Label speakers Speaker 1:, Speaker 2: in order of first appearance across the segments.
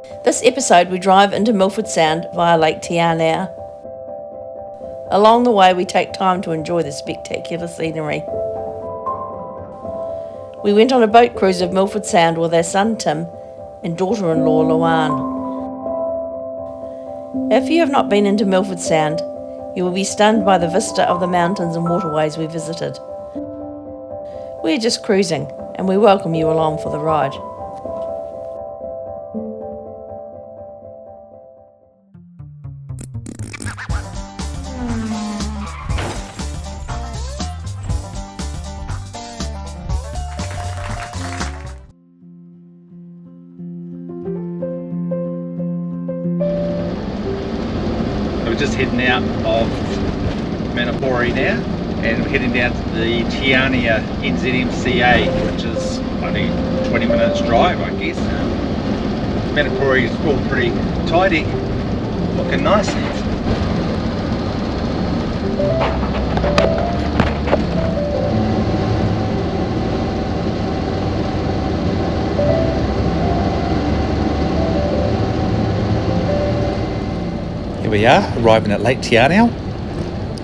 Speaker 1: This episode we drive into Milford Sound via Lake Te Anau. Along the way we take time to enjoy the spectacular scenery. We went on a boat cruise of Milford Sound with our son Tim and daughter-in-law Luan. If you have not been into Milford Sound, you will be stunned by the vista of the mountains and waterways we visited. We are just cruising and we welcome you along for the ride.
Speaker 2: We're just heading out of Manapori now, and we're heading down to the Te Anau NZMCA, which is only 20 minutes drive, I guess. Manapori is all pretty tidy, looking nice. Here we are, arriving at Lake Te Anau.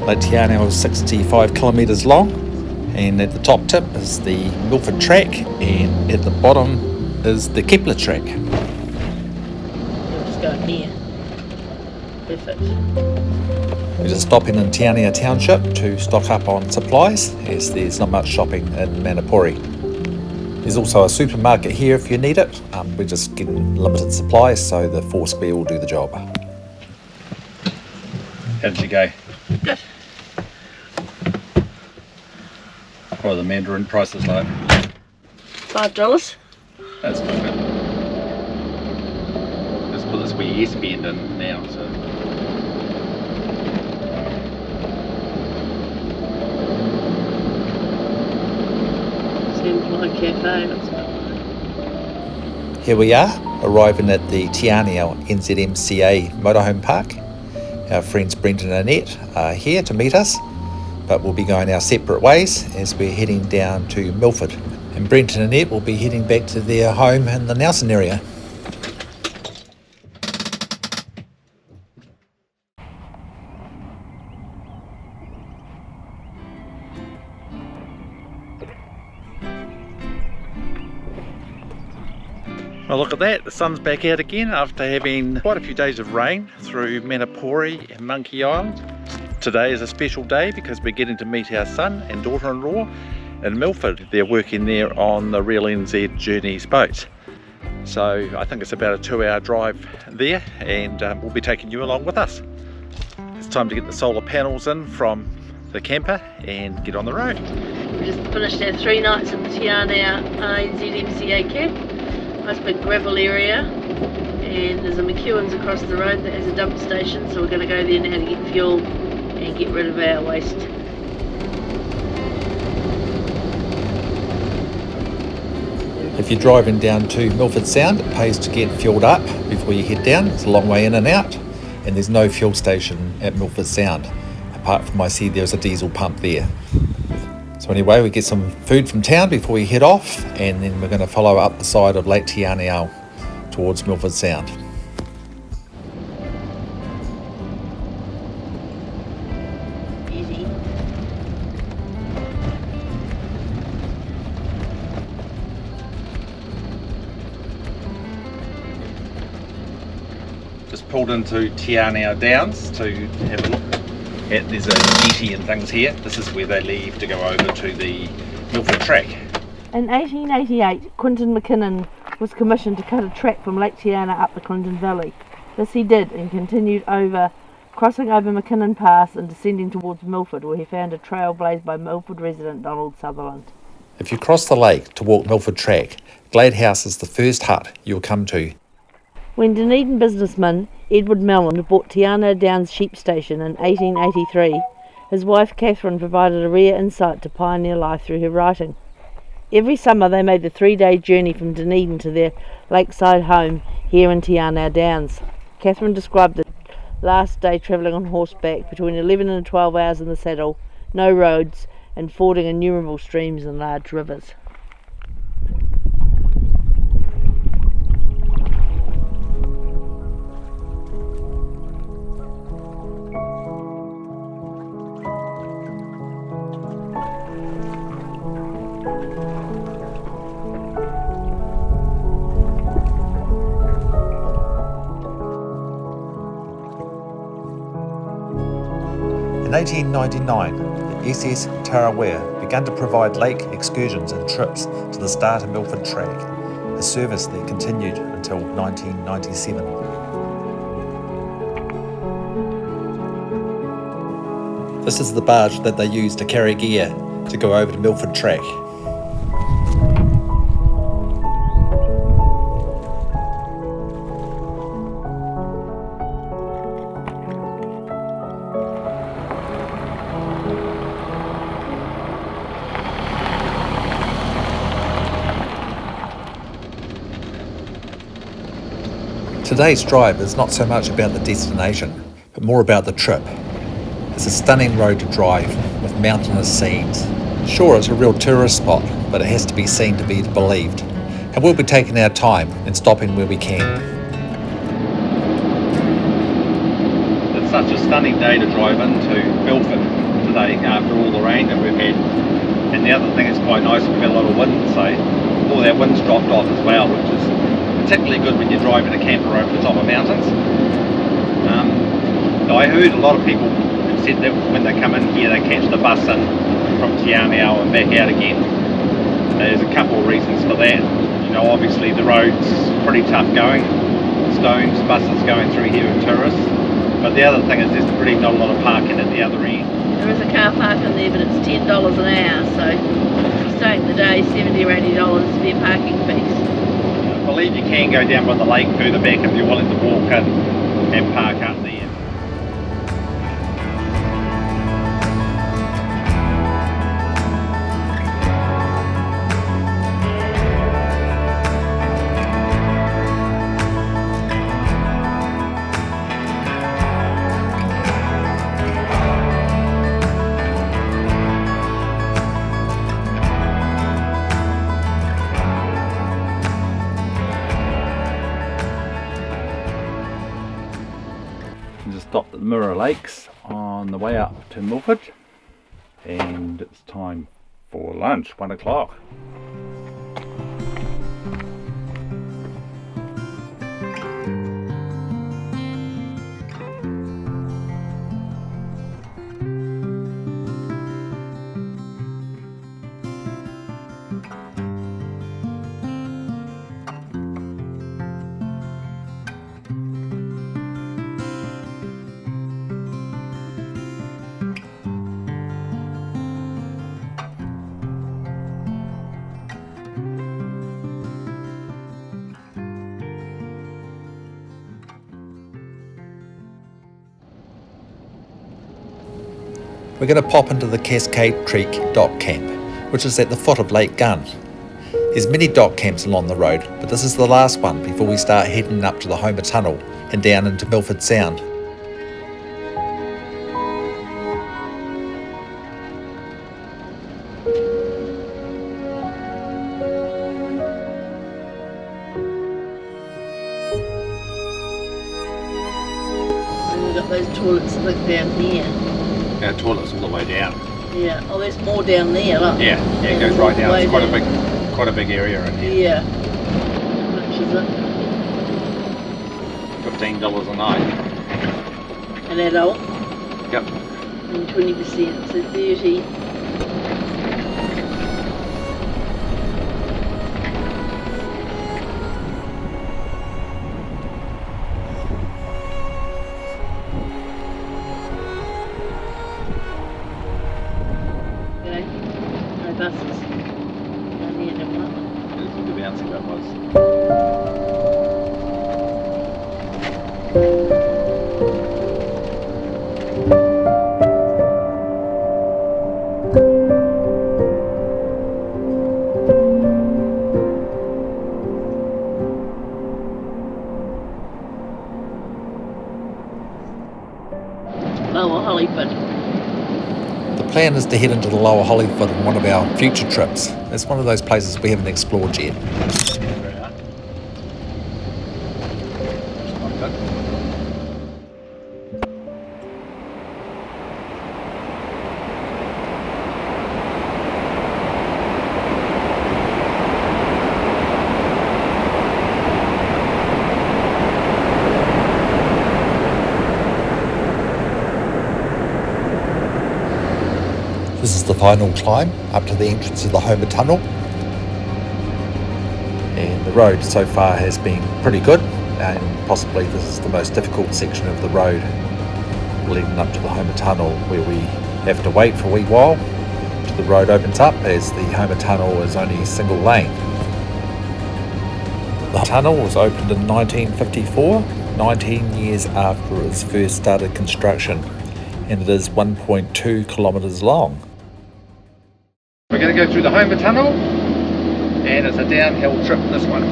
Speaker 2: Lake Te Anau is 65 kilometres long, and at the top tip is the Milford track, and at the bottom is the Kepler track.
Speaker 1: We'll just go here. Perfect.
Speaker 2: We're just stopping in Te Anau Township to stock up on supplies, as there's not much shopping in Manapori. There's also a supermarket here if you need it. We're just getting limited supplies, so the 4-square will do the job. How did you go?
Speaker 1: Good.
Speaker 2: What are the mandarin prices like?
Speaker 1: $5.
Speaker 2: That's not good. Let's put this wee S bend in now. So.
Speaker 1: Seems like a cafe.
Speaker 2: Here we are, arriving at the Te Anau NZMCA motorhome park. Our friends Brenton and Annette are here to meet us, but we'll be going our separate ways as we're heading down to Milford. And Brenton and Annette will be heading back to their home in the Nelson area. Well, look at that, the sun's back out again after having quite a few days of rain through Manapori and Monkey Island. Today is a special day because we're getting to meet our son and daughter-in-law in Milford. They're working there on the Real NZ Journeys boat. So I think it's about a 2-hour drive there, and we'll be taking you along with us. It's time to get the solar panels in from the camper and get on the road.
Speaker 1: We just finished our 3 nights at the Te Anau NZMCA camp. Nice big gravel area, and there's a McEwen's across the road that has a dump station, so we're going to go there now to get fuel and get rid of our waste.
Speaker 2: If you're driving down to Milford Sound, it pays to get fueled up before you head down. It's a long way in and out, and there's no fuel station at Milford Sound. Apart from I see there's a diesel pump there. So anyway, we get some food from town before we head off, and then we're going to follow up the side of Lake Te Anau towards Milford Sound.
Speaker 1: Easy.
Speaker 2: Just pulled into Anau Downs to have a look. There's a jetty and things here. This is where they leave to go over to the Milford track.
Speaker 1: In 1888, Quinton McKinnon was commissioned to cut a track from Lake Te Anau up the Clinton Valley. This he did and continued over, crossing over McKinnon Pass and descending towards Milford, where he found a trail blazed by Milford resident Donald Sutherland.
Speaker 2: If you cross the lake to walk Milford track, Glade House is the first hut you'll come to.
Speaker 1: When Dunedin businessman Edward Mellon bought Te Anau Downs sheep station in 1883, his wife Catherine provided a rare insight to pioneer life through her writing. Every summer they made the 3-day journey from Dunedin to their lakeside home here in Te Anau Downs. Catherine described the last day travelling on horseback between 11 and 12 hours in the saddle, no roads, and fording innumerable streams and large rivers.
Speaker 2: 1899, the SS Tarawera began to provide lake excursions and trips to the Star to Milford track, a service that continued until 1997. This is the barge that they use to carry gear to go over to Milford track. Today's drive is not so much about the destination, but more about the trip. It's a stunning road to drive with mountainous scenes. Sure, it's a real tourist spot, but it has to be seen to be believed. And we'll be taking our time and stopping where we can. It's such a stunning day to drive into Milford today after all the rain that we've had. And the other thing is quite nice, we've got a lot of wind, so all that wind's dropped off as well, which is particularly good when you're driving a camper over the top of mountains. I heard a lot of people have said that when they come in here they catch the bus in from Te Anau and back out again. There's a couple of reasons for that. You know, obviously the road's pretty tough going, stones, buses going through here and tourists. But the other thing is there's really not a lot of parking at the other end.
Speaker 1: There is a car park in there, but it's $10 an hour, so if you're staying the day, $70 or $80 for their parking fees.
Speaker 2: I believe you can go down by the lake further back if you're willing to walk in and park up there. Just stopped at the Mirror Lakes on the way up to Milford, and it's time for lunch, 1 o'clock. We're going to pop into the Cascade Creek dock camp, which is at the foot of Lake Gunn. There's many dock camps along the road, but this is the last one before we start heading up to the Hymer Tunnel and down into Milford Sound.
Speaker 1: And we've got those toilets I think down here.
Speaker 2: Our toilet's all the way down.
Speaker 1: Yeah. Oh, there's more down there, look.
Speaker 2: Yeah, it goes right down. It's quite a big area in here.
Speaker 1: Yeah. How much is it?
Speaker 2: $15 a night.
Speaker 1: An adult?
Speaker 2: Yep.
Speaker 1: And 20%, so 30. Buses. Down here, don't we?
Speaker 2: Look at the bouncy that was.
Speaker 1: Lower Hollyford.
Speaker 2: The plan is to head into the Lower Hollyford on one of our future trips. It's one of those places we haven't explored yet.
Speaker 3: This is the final climb up to the entrance of the Hymer Tunnel, and the road so far has been pretty good, and possibly this is the most difficult section of the road leading up to the Hymer Tunnel, where we have to wait for a wee while till the road opens up, as the Hymer Tunnel is only single lane. The tunnel was opened in 1954, 19 years after it was first started construction, and it is 1.2 kilometres long.
Speaker 2: We're going to go through the Hymer Tunnel, and it's a downhill trip, this one.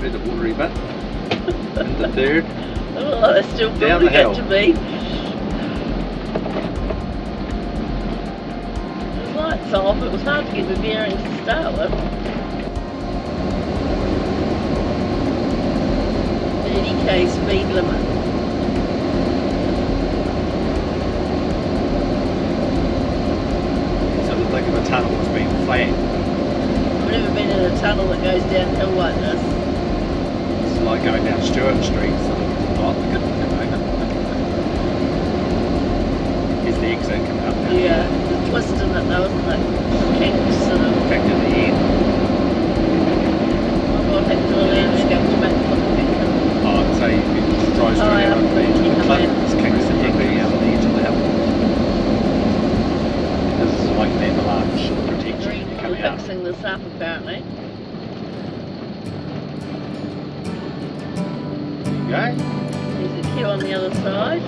Speaker 2: Through the watery bit, into third,
Speaker 1: Oh, it's still
Speaker 2: down the hill.
Speaker 1: to me. The lights off, it was hard to get the bearings to start with. 30k speed limit.
Speaker 2: So the think of a tunnel has been flat.
Speaker 1: I've never been in a tunnel that goes downhill like this.
Speaker 2: It's like going down Stewart Street, so it's not good at the moment. Here's the exit coming up now.
Speaker 1: Yeah, the twist in it though, isn't it? Kinks sort of.
Speaker 2: Back to the end.
Speaker 1: I'll have to landscape to make the picture.
Speaker 2: Oh, I'd say if you just drive straight out of the cliff, it's Kingston Hickory out on the edge of the hill. This is like an avalanche protection
Speaker 1: We're
Speaker 2: coming out.
Speaker 1: fixing this up apparently.
Speaker 2: There you go.
Speaker 1: There's a queue on the other side.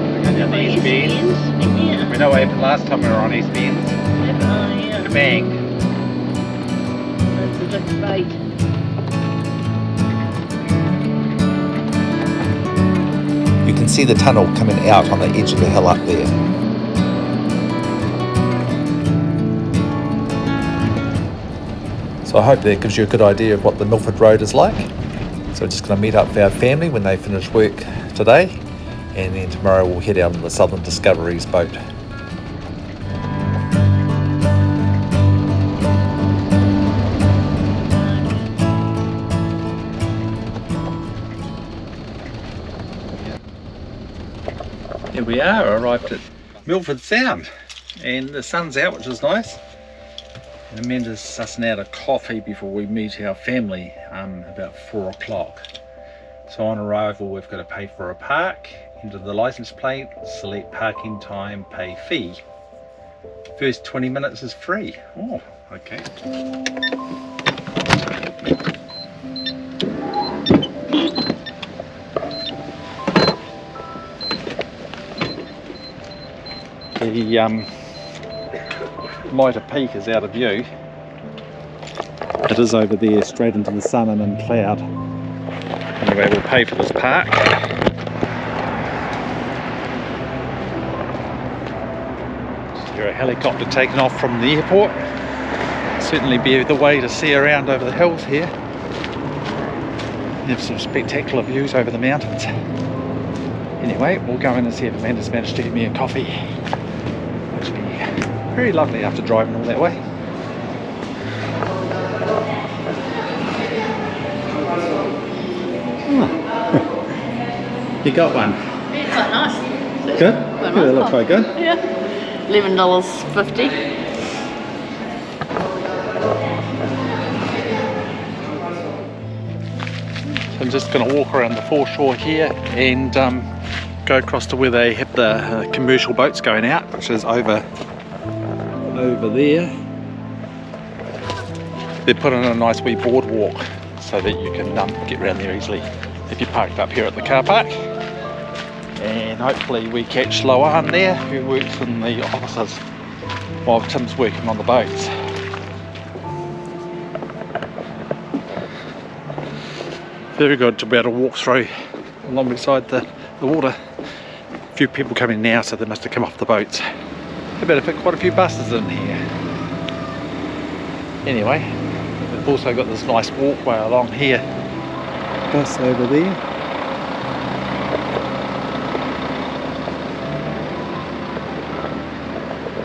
Speaker 2: We're going down the East Bend.
Speaker 1: Yeah.
Speaker 2: We know what happened last time we were on East Bend.
Speaker 1: Oh yeah.
Speaker 2: Bang.
Speaker 1: That's a big bait.
Speaker 3: You can see the tunnel coming out on the edge of the hill up there. So I hope that gives you a good idea of what the Milford Road is like. So we're just going to meet up with our family when they finish work today, and then tomorrow we'll head out on the Southern Discoveries boat.
Speaker 2: Here we are, arrived at Milford Sound, and the sun's out, which is nice. And Amanda's sussing out a coffee before we meet our family about 4 o'clock. So on arrival we've got to pay for a park, enter the license plate, select parking time, pay fee. First 20 minutes is free. Oh, okay. The Mitre Peak is out of view. It is over there, straight into the sun and in cloud. Anyway, we'll pay for this park. Here's a helicopter taking off from the airport. Certainly be the way to see around over the hills here. Have some spectacular views over the mountains. Anyway, we'll go in and see if Amanda's managed to get me a coffee. Which will be very lovely after driving all that way. You got one?
Speaker 1: Yeah, it's quite nice.
Speaker 2: Good?
Speaker 1: Quite
Speaker 2: Yeah, they
Speaker 1: nice.
Speaker 2: look quite good.
Speaker 1: Yeah. $11.50.
Speaker 2: So I'm just going to walk around the foreshore here and go across to where they have the commercial boats going out, which is over there. They're putting in a nice wee boardwalk so that you can get around there easily if you're parked up here at the car park. And hopefully we catch Loan there, who works in the offices while Tim's working on the boats. Very good to be able to walk through along beside the water. A few people coming now, so they must have come off the boats. They better fit quite a few buses in here. Anyway, we've also got this nice walkway along here. Bus over there.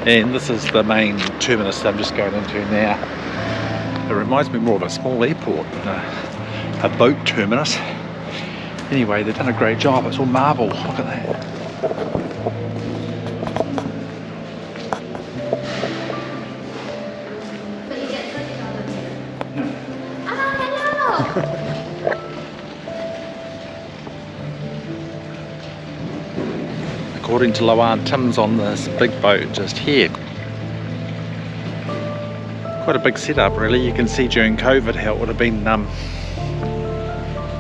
Speaker 2: And this is the main terminus that I'm just going into now. It reminds me more of a small airport than a boat terminus. Anyway, they've done a great job. It's all marble. Look at that. According to Loan, Tim's on this big boat just here. Quite a big setup really. You can see during COVID how it would have been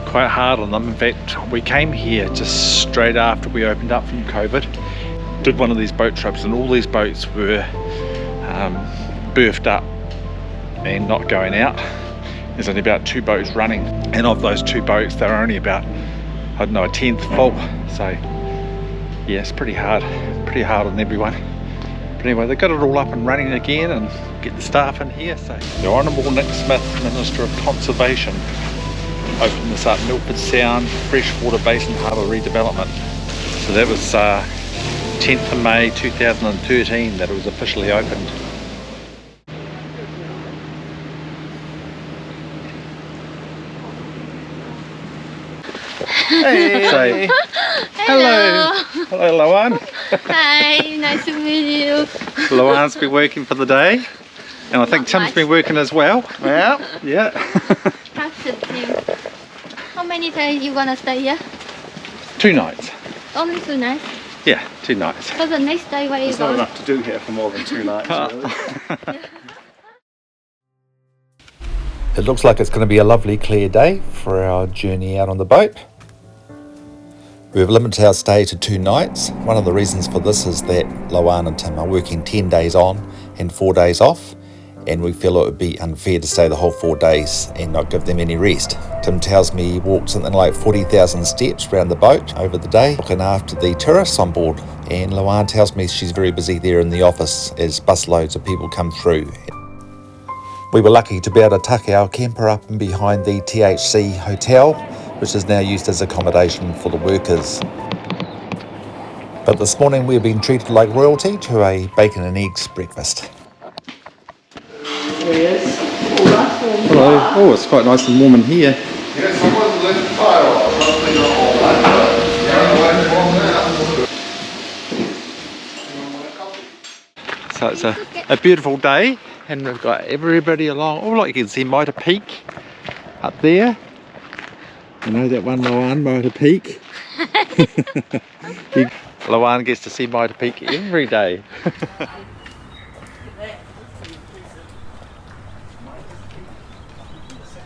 Speaker 2: quite hard on them. In fact, we came here just straight after we opened up from COVID. Did one of these boat trips and all these boats were berthed up and not going out. There's only about 2 boats running, and of those 2 boats they're only about, I don't know, a 10th full. So yeah, it's pretty hard on everyone. But anyway, they've got it all up and running again and get the staff in here. So the Honourable Nick Smith, Minister of Conservation, opened this up, Milford Sound Freshwater Basin Harbour Redevelopment. So that was 10th of May 2013 that it was officially opened. Hey!
Speaker 4: Hello!
Speaker 2: Hello, Loan.
Speaker 4: Hi, nice to meet you.
Speaker 2: Loan's been working for the day, and I think Tim's been working as well. Yeah.
Speaker 4: Practice you. How many days you gonna stay here?
Speaker 2: 2 nights.
Speaker 4: Only 2 nights?
Speaker 2: Yeah, 2 nights.
Speaker 4: So the next day where you
Speaker 5: There's
Speaker 4: go?
Speaker 5: not enough to do here for more than 2 nights. Really.
Speaker 3: It looks like it's going to be a lovely clear day for our journey out on the boat. We've limited our stay to 2 nights. One of the reasons for this is that Loan and Tim are working 10 days on and 4 days off, and we feel it would be unfair to stay the whole 4 days and not give them any rest. Tim tells me he walked something like 40,000 steps around the boat over the day, looking after the tourists on board, and Loan tells me she's very busy there in the office as busloads of people come through. We were lucky to be able to tuck our camper up and behind the THC hotel, which is now used as accommodation for the workers. But this morning we've been treated like royalty to a bacon and eggs breakfast.
Speaker 1: There he is.
Speaker 2: Hello. Oh, it's quite nice and warm in here. So it's a beautiful day, and we've got everybody along. Oh, look, you can see Mitre Peak up there. You know that one, Loan, Mitre Peak? Loan gets to see Mitre Peak every day.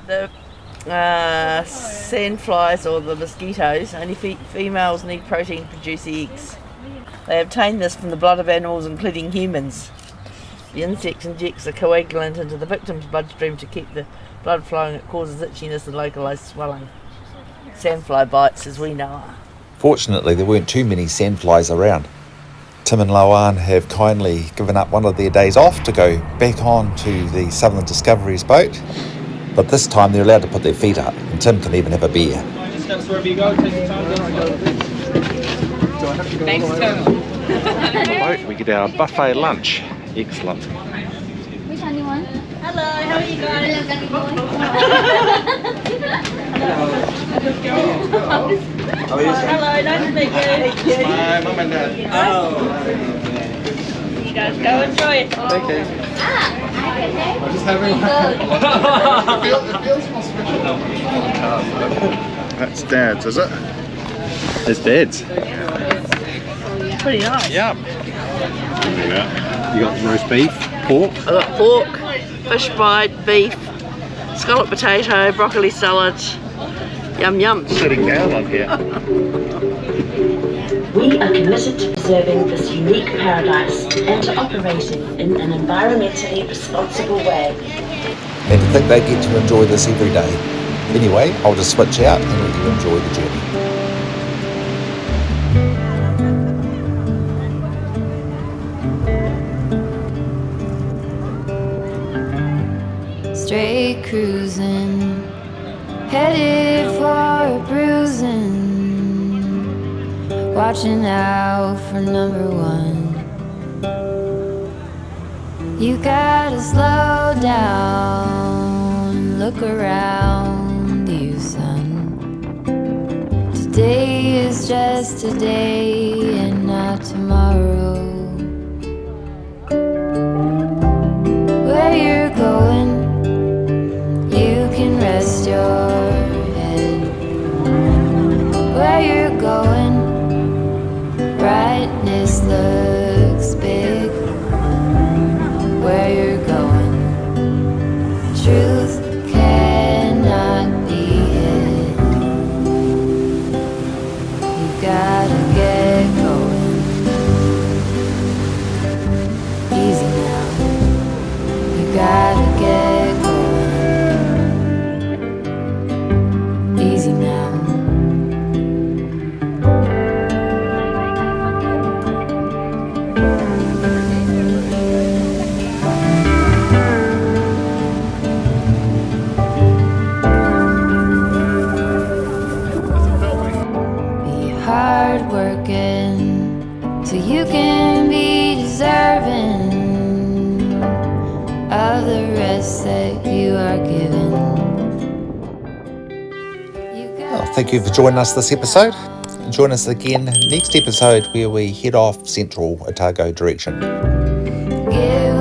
Speaker 1: The sandflies, or the mosquitoes, only females need protein to produce eggs. They obtain this from the blood of animals, including humans. The insect injects a coagulant into the victim's bloodstream to keep the blood flowing. It causes itchiness and localised swelling. Sandfly bites, as we know, are.
Speaker 3: Fortunately, there weren't too many sandflies around. Tim and Loan have kindly given up one of their days off to go back on to the Southern Discovery's boat, but this time they're allowed to put their feet up, and Tim can even have a beer.
Speaker 6: Thanks, Tim.
Speaker 2: Boat, we get our buffet lunch. Excellent.
Speaker 4: Which one you want?
Speaker 7: Hello, how are you guys? Hello, nice to meet you.
Speaker 5: My mum and dad.
Speaker 7: You guys go enjoy it.
Speaker 5: Thank you. I'm just having That's Dad's, is it?
Speaker 2: It's Dad's.
Speaker 1: Pretty nice.
Speaker 2: Yum. You got roast beef, pork.
Speaker 1: I've got pork, fish fried, beef, scallop potato, broccoli salad. Yum yum.
Speaker 2: Sitting down on here.
Speaker 8: We are committed to preserving this unique paradise and to operating in an environmentally responsible way.
Speaker 3: And to think they get to enjoy this every day. Anyway, I'll just switch out and let you enjoy the journey.
Speaker 9: straight cruising, headed for a bruising, watching out for number one. You gotta slow down, look around you, son. Today is just today and not tomorrow. Where you're going, you can rest your head. Where you're going, brightness looks big. Where you're going, truth cannot be hid. You gotta get going. Easy now. You gotta get going. Easy now. Hard working so you can be deserving of the rest that you are given.
Speaker 3: Well, thank you for joining us this episode. Join us again next episode where we head off Central Otago direction.
Speaker 9: Give